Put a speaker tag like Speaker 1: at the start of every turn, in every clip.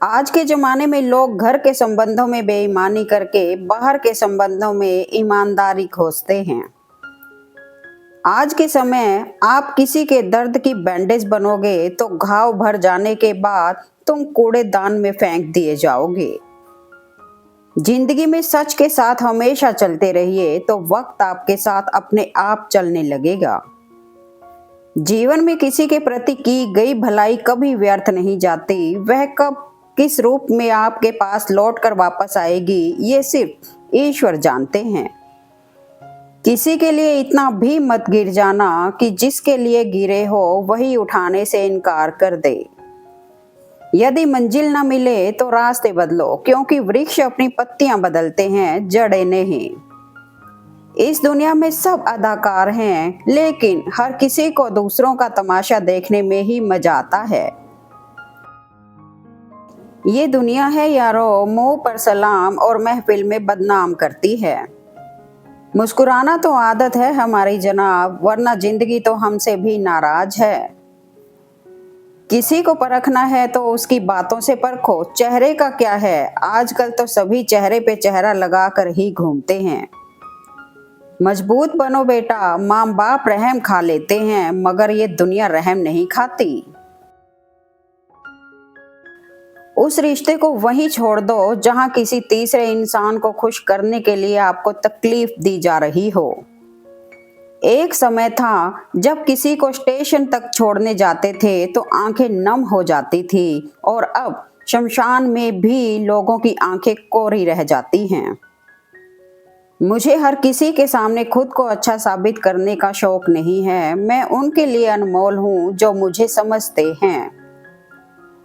Speaker 1: आज के ज़माने में लोग घर के संबंधों में बेईमानी करके बाहर के संबंधों में ईमानदारी खोजते हैं। आज के समय आप किसी के दर्द की बैंडेज बनोगे तो घाव भर जाने के बाद तुम कूड़ेदान में फेंक दिए जाओगे। जिंदगी में सच के साथ हमेशा चलते रहिए तो वक्त आपके साथ अपने आप चलने लगेगा। जीवन में किसी के प्रति की गई भलाई कभी व्यर्थ नहीं जाती। वह कब किस रूप में आपके पास लौट कर वापस आएगी ये सिर्फ ईश्वर जानते हैं। किसी के लिए इतना भी मत गिर जाना कि जिसके लिए गिरे हो वही उठाने से इनकार कर दे। यदि मंजिल न मिले तो रास्ते बदलो, क्योंकि वृक्ष अपनी पत्तियां बदलते हैं, जड़ें नहीं। इस दुनिया में सब अदाकार हैं, लेकिन हर किसी को दूसरों का तमाशा देखने में ही मजा आता है। ये दुनिया है यारो, मुंह पर सलाम और महफिल में बदनाम करती है। मुस्कुराना तो आदत है हमारी जनाब, वरना जिंदगी तो हमसे भी नाराज है। किसी को परखना है तो उसकी बातों से परखो, चेहरे का क्या है। आजकल तो सभी चेहरे पे चेहरा लगा कर ही घूमते हैं। मजबूत बनो बेटा, माँ बाप रहम खा लेते हैं मगर ये दुनिया रहम नहीं खाती। उस रिश्ते को वहीं छोड़ दो जहां किसी तीसरे इंसान को खुश करने के लिए आपको तकलीफ दी जा रही हो। एक समय था जब किसी को स्टेशन तक छोड़ने जाते थे तो आंखें नम हो जाती थी, और अब शमशान में भी लोगों की आंखें कोरी रह जाती हैं। मुझे हर किसी के सामने खुद को अच्छा साबित करने का शौक नहीं है। मैं उनके लिए अनमोल हूँ जो मुझे समझते हैं।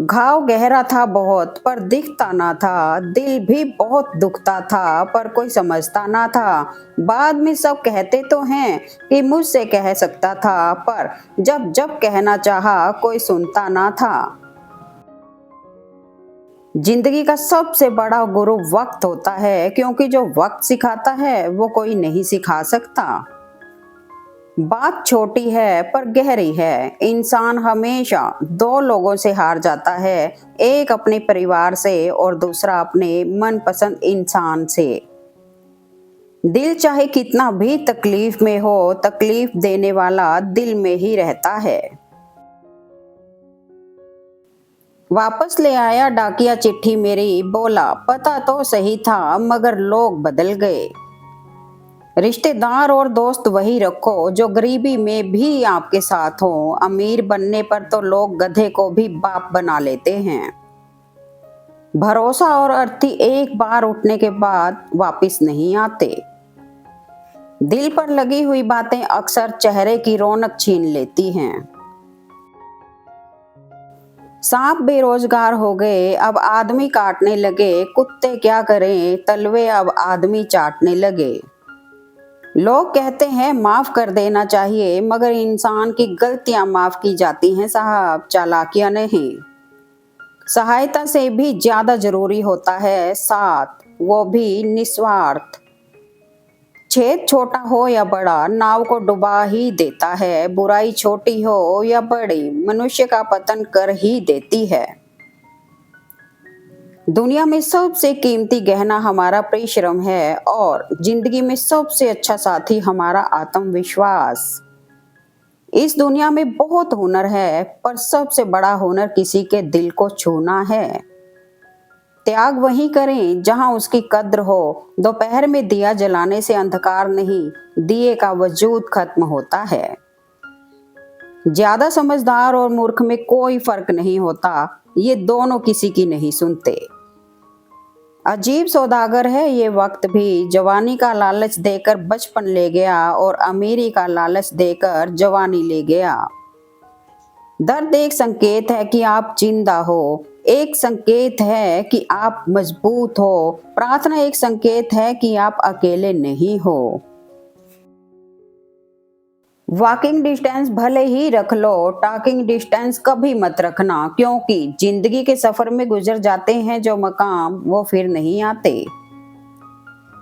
Speaker 1: घाव गहरा था बहुत पर दिखता ना था, दिल भी बहुत दुखता था पर कोई समझता ना था। बाद में सब कहते तो हैं कि मुझसे कह सकता था, पर जब जब कहना चाहा कोई सुनता ना था। जिंदगी का सबसे बड़ा गुरु वक्त होता है, क्योंकि जो वक्त सिखाता है वो कोई नहीं सिखा सकता। बात छोटी है पर गहरी है। इंसान हमेशा दो लोगों से हार जाता है, एक अपने परिवार से और दूसरा अपने मनपसंद इंसान से। दिल चाहे कितना भी तकलीफ में हो, तकलीफ देने वाला दिल में ही रहता है। वापस ले आया डाकिया चिट्ठी मेरी, बोला पता तो सही था मगर लोग बदल गए। रिश्तेदार और दोस्त वही रखो जो गरीबी में भी आपके साथ हो। अमीर बनने पर तो लोग गधे को भी बाप बना लेते हैं। भरोसा और अर्थी एक बार उठने के बाद वापस नहीं आते। दिल पर लगी हुई बातें अक्सर चेहरे की रौनक छीन लेती हैं। सांप बेरोजगार हो गए, अब आदमी काटने लगे। कुत्ते क्या करें, तलवे अब आदमी चाटने लगे। लोग कहते हैं माफ कर देना चाहिए, मगर इंसान की गलतियां माफ की जाती हैं साहब, चालाकियां नहीं। सहायता से भी ज्यादा जरूरी होता है साथ, वो भी निस्वार्थ। छेद छोटा हो या बड़ा नाव को डुबा ही देता है। बुराई छोटी हो या बड़ी मनुष्य का पतन कर ही देती है। दुनिया में सबसे कीमती गहना हमारा परिश्रम है, और जिंदगी में सबसे अच्छा साथी हमारा आत्मविश्वास। इस दुनिया में बहुत हुनर है, पर सबसे बड़ा हुनर किसी के दिल को छूना है। त्याग वहीं करें जहां उसकी कद्र हो। दोपहर में दिया जलाने से अंधकार नहीं, दिए का वजूद खत्म होता है। ज्यादा समझदार और मूर्ख में कोई फर्क नहीं होता, ये दोनों किसी की नहीं सुनते। अजीब सौदागर है ये वक्त भी, जवानी का लालच देकर बचपन ले गया और अमीरी का लालच देकर जवानी ले गया। दर्द एक संकेत है कि आप जिंदा हो, एक संकेत है कि आप मजबूत हो। प्रार्थना एक संकेत है कि आप अकेले नहीं हो। वॉकिंग डिस्टेंस भले ही रख लो, टॉकिंग डिस्टेंस कभी मत रखना, क्योंकि जिंदगी के सफर में गुजर जाते हैं जो मकाम, वो फिर नहीं आते।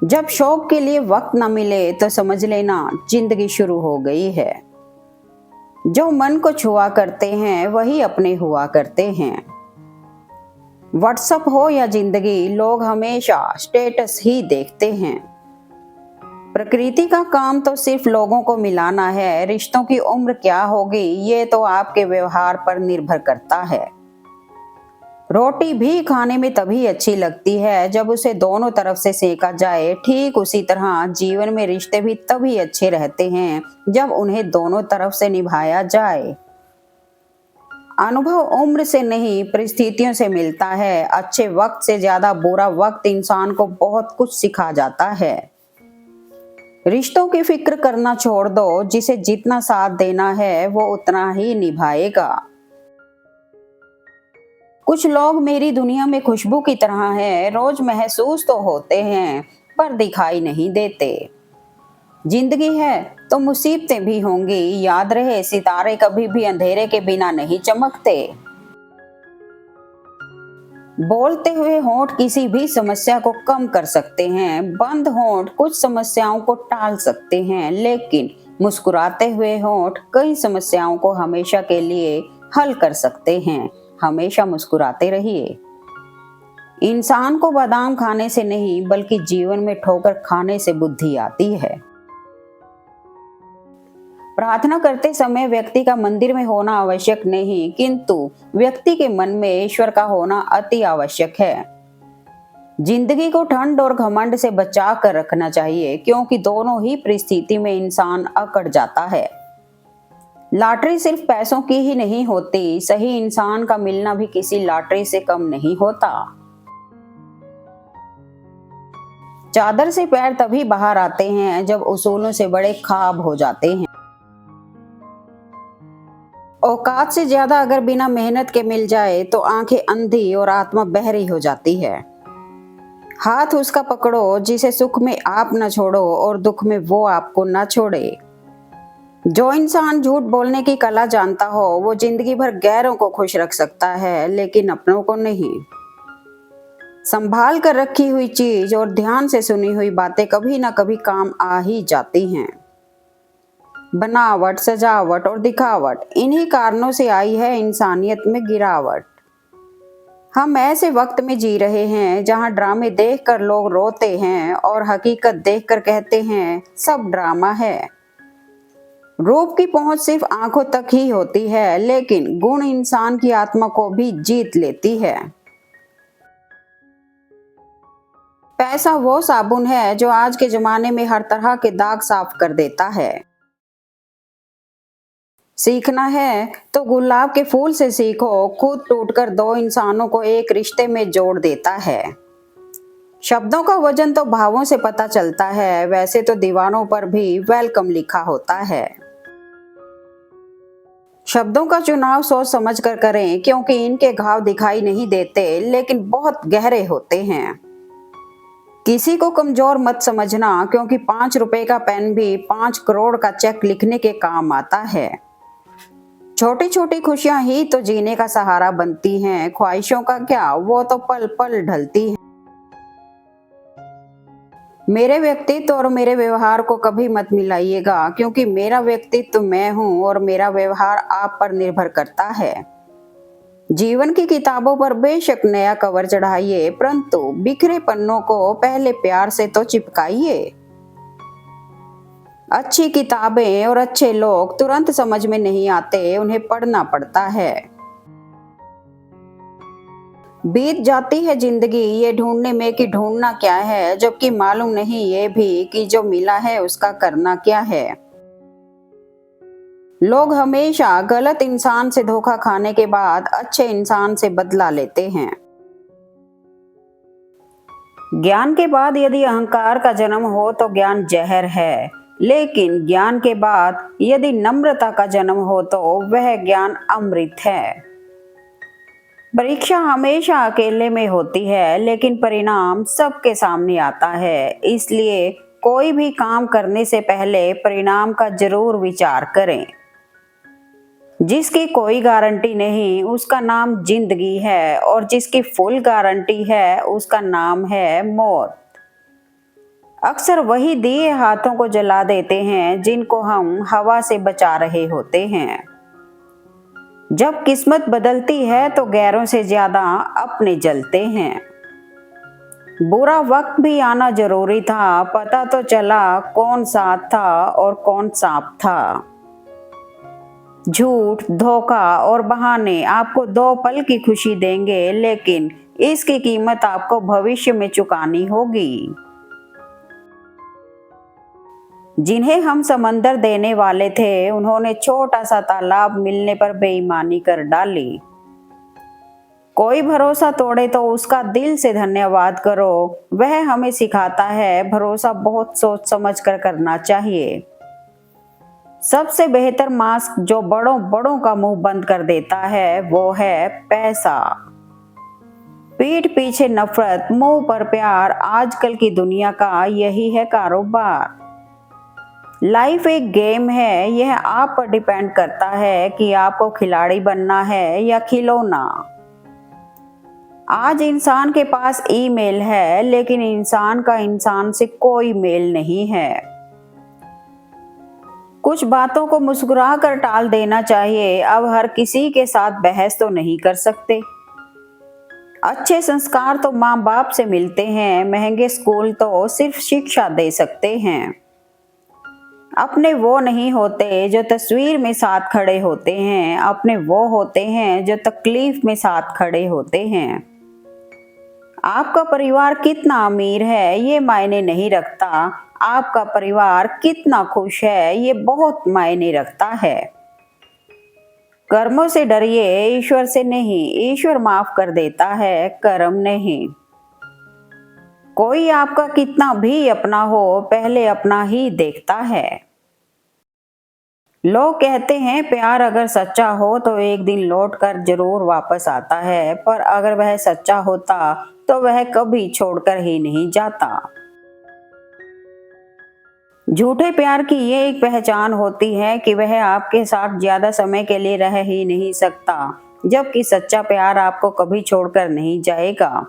Speaker 1: जब शौक के लिए वक्त न मिले तो समझ लेना जिंदगी शुरू हो गई है। जो मन को छुआ करते हैं वही अपने हुआ करते हैं। व्हाट्सएप हो या जिंदगी, लोग हमेशा स्टेटस ही देखते हैं। प्रकृति का काम तो सिर्फ लोगों को मिलाना है, रिश्तों की उम्र क्या होगी ये तो आपके व्यवहार पर निर्भर करता है। रोटी भी खाने में तभी अच्छी लगती है जब उसे दोनों तरफ से सेका जाए। ठीक उसी तरह जीवन में रिश्ते भी तभी अच्छे रहते हैं जब उन्हें दोनों तरफ से निभाया जाए। अनुभव उम्र से नहीं, परिस्थितियों से मिलता है। अच्छे वक्त से ज्यादा बुरा वक्त इंसान को बहुत कुछ सिखा जाता है। रिश्तों की फिक्र करना छोड़ दो, जिसे जितना साथ देना है वो उतना ही निभाएगा। कुछ लोग मेरी दुनिया में खुशबू की तरह हैं, रोज महसूस तो होते हैं पर दिखाई नहीं देते। जिंदगी है तो मुसीबतें भी होंगी, याद रहे सितारे कभी भी अंधेरे के बिना नहीं चमकते। बोलते हुए होंठ किसी भी समस्या को कम कर सकते हैं, बंद होंठ कुछ समस्याओं को टाल सकते हैं, लेकिन मुस्कुराते हुए होंठ कई समस्याओं को हमेशा के लिए हल कर सकते हैं। हमेशा मुस्कुराते रहिए। इंसान को बादाम खाने से नहीं बल्कि जीवन में ठोकर खाने से बुद्धि आती है। प्रार्थना करते समय व्यक्ति का मंदिर में होना आवश्यक नहीं, किंतु व्यक्ति के मन में ईश्वर का होना अति आवश्यक है। जिंदगी को ठंड और घमंड से बचा कर रखना चाहिए, क्योंकि दोनों ही परिस्थिति में इंसान अकड़ जाता है। लॉटरी सिर्फ पैसों की ही नहीं होती, सही इंसान का मिलना भी किसी लॉटरी से कम नहीं होता। चादर से पैर तभी बाहर आते हैं जब उसूलों से बड़े ख्वाब हो जाते हैं। औकात से ज्यादा अगर बिना मेहनत के मिल जाए तो आंखें अंधी और आत्मा बहरी हो जाती है। हाथ उसका पकड़ो जिसे सुख में आप न छोड़ो और दुख में वो आपको न छोड़े। जो इंसान झूठ बोलने की कला जानता हो वो जिंदगी भर गैरों को खुश रख सकता है, लेकिन अपनों को नहीं। संभाल कर रखी हुई चीज और ध्यान से सुनी हुई बातें कभी ना कभी काम आ ही जाती हैं। बनावट, सजावट और दिखावट, इन्हीं कारणों से आई है इंसानियत में गिरावट। हम ऐसे वक्त में जी रहे हैं जहां ड्रामे देखकर लोग रोते हैं और हकीकत देखकर कहते हैं सब ड्रामा है। रूप की पहुंच सिर्फ आंखों तक ही होती है, लेकिन गुण इंसान की आत्मा को भी जीत लेती है। पैसा वो साबुन है जो आज के जमाने में हर तरह के दाग साफ कर देता है। सीखना है तो गुलाब के फूल से सीखो, खुद टूटकर दो इंसानों को एक रिश्ते में जोड़ देता है। शब्दों का वजन तो भावों से पता चलता है, वैसे तो दीवानों पर भी वेलकम लिखा होता है। शब्दों का चुनाव सोच समझ कर करें, क्योंकि इनके घाव दिखाई नहीं देते लेकिन बहुत गहरे होते हैं। किसी को कमजोर मत समझना, क्योंकि 5 रुपए का पेन भी 5 करोड़ का चेक लिखने के काम आता है। छोटी छोटी खुशियां ही तो जीने का सहारा बनती हैं, ख्वाहिशों का क्या, वो तो पल पल ढलती हैं। मेरे व्यक्तित्व और मेरे व्यवहार को कभी मत मिलाइएगा, क्योंकि मेरा व्यक्तित्व मैं हूं और मेरा व्यवहार आप पर निर्भर करता है। जीवन की किताबों पर बेशक नया कवर चढ़ाइए, परंतु बिखरे पन्नों को पहले प्यार से तो चिपकाइए। अच्छी किताबें और अच्छे लोग तुरंत समझ में नहीं आते, उन्हें पढ़ना पड़ता है। बीत जाती है जिंदगी ये ढूंढने में कि ढूंढना क्या है, जबकि मालूम नहीं ये भी कि जो मिला है उसका करना क्या है। लोग हमेशा गलत इंसान से धोखा खाने के बाद अच्छे इंसान से बदला लेते हैं। ज्ञान के बाद यदि अहंकार का जन्म हो तो ज्ञान जहर है, लेकिन ज्ञान के बाद यदि नम्रता का जन्म हो तो वह ज्ञान अमृत है। परीक्षा हमेशा अकेले में होती है, लेकिन परिणाम सबके सामने आता है। इसलिए कोई भी काम करने से पहले परिणाम का जरूर विचार करें। जिसकी कोई गारंटी नहीं उसका नाम जिंदगी है, और जिसकी फुल गारंटी है उसका नाम है मौत। अक्सर वही दिए हाथों को जला देते हैं जिनको हम हवा से बचा रहे होते हैं। जब किस्मत बदलती है तो गैरों से ज्यादा अपने जलते हैं। बुरा वक्त भी आना जरूरी था, पता तो चला कौन साथ था और कौन सांप था। झूठ, धोखा और बहाने आपको 2 पल की खुशी देंगे, लेकिन इसकी कीमत आपको भविष्य में चुकानी होगी। जिन्हें हम समंदर देने वाले थे, उन्होंने छोटा सा तालाब मिलने पर बेईमानी कर डाली। कोई भरोसा तोड़े तो उसका दिल से धन्यवाद करो। वह हमें सिखाता है भरोसा बहुत सोच समझ कर करना चाहिए। सबसे बेहतर मास्क जो बड़ों बड़ों का मुंह बंद कर देता है वो है पैसा। पीठ पीछे नफरत, मुंह पर प्यार, आजकल की दुनिया का यही है कारोबार। लाइफ एक गेम है, यह आप पर डिपेंड करता है कि आपको खिलाड़ी बनना है या खिलौना। आज इंसान के पास ईमेल है, लेकिन इंसान का इंसान से कोई मेल नहीं है। कुछ बातों को मुस्कुरा कर टाल देना चाहिए। अब हर किसी के साथ बहस तो नहीं कर सकते। अच्छे संस्कार तो माँ बाप से मिलते हैं, महंगे स्कूल तो सिर्फ शिक्षा दे सकते हैं। अपने वो नहीं होते जो तस्वीर में साथ खड़े होते हैं, अपने वो होते हैं जो तकलीफ में साथ खड़े होते हैं। आपका परिवार कितना अमीर है ये मायने नहीं रखता, आपका परिवार कितना खुश है ये बहुत मायने रखता है। कर्मों से डरिए, ईश्वर से नहीं। ईश्वर माफ कर देता है, कर्म नहीं। कोई आपका कितना भी अपना हो, पहले अपना ही देखता है। लोग कहते हैं प्यार अगर सच्चा हो तो एक दिन लौट कर जरूर वापस आता है, पर अगर वह सच्चा होता तो वह कभी छोड़कर ही नहीं जाता। झूठे प्यार की ये एक पहचान होती है कि वह आपके साथ ज्यादा समय के लिए रह ही नहीं सकता, जबकि सच्चा प्यार आपको कभी छोड़कर नहीं जाएगा।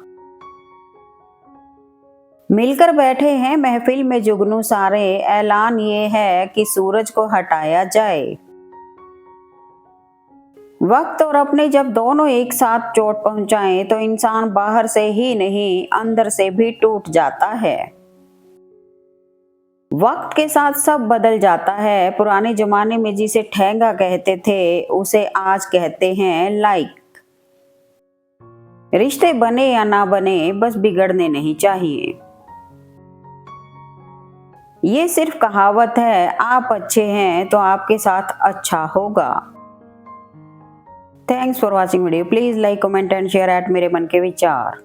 Speaker 1: मिलकर बैठे हैं महफिल में जुगनू सारे, ऐलान ये है कि सूरज को हटाया जाए। वक्त और अपने जब दोनों एक साथ चोट पहुंचाएं तो इंसान बाहर से ही नहीं अंदर से भी टूट जाता है। वक्त के साथ सब बदल जाता है। पुराने जमाने में जिसे ठेंगा कहते थे उसे आज कहते हैं लाइक। रिश्ते बने या ना बने, बस बिगड़ने नहीं चाहिए। ये सिर्फ कहावत है, आप अच्छे हैं तो आपके साथ अच्छा होगा। Thanks for watching video. Please like, comment and share eight मेरे मन के विचार।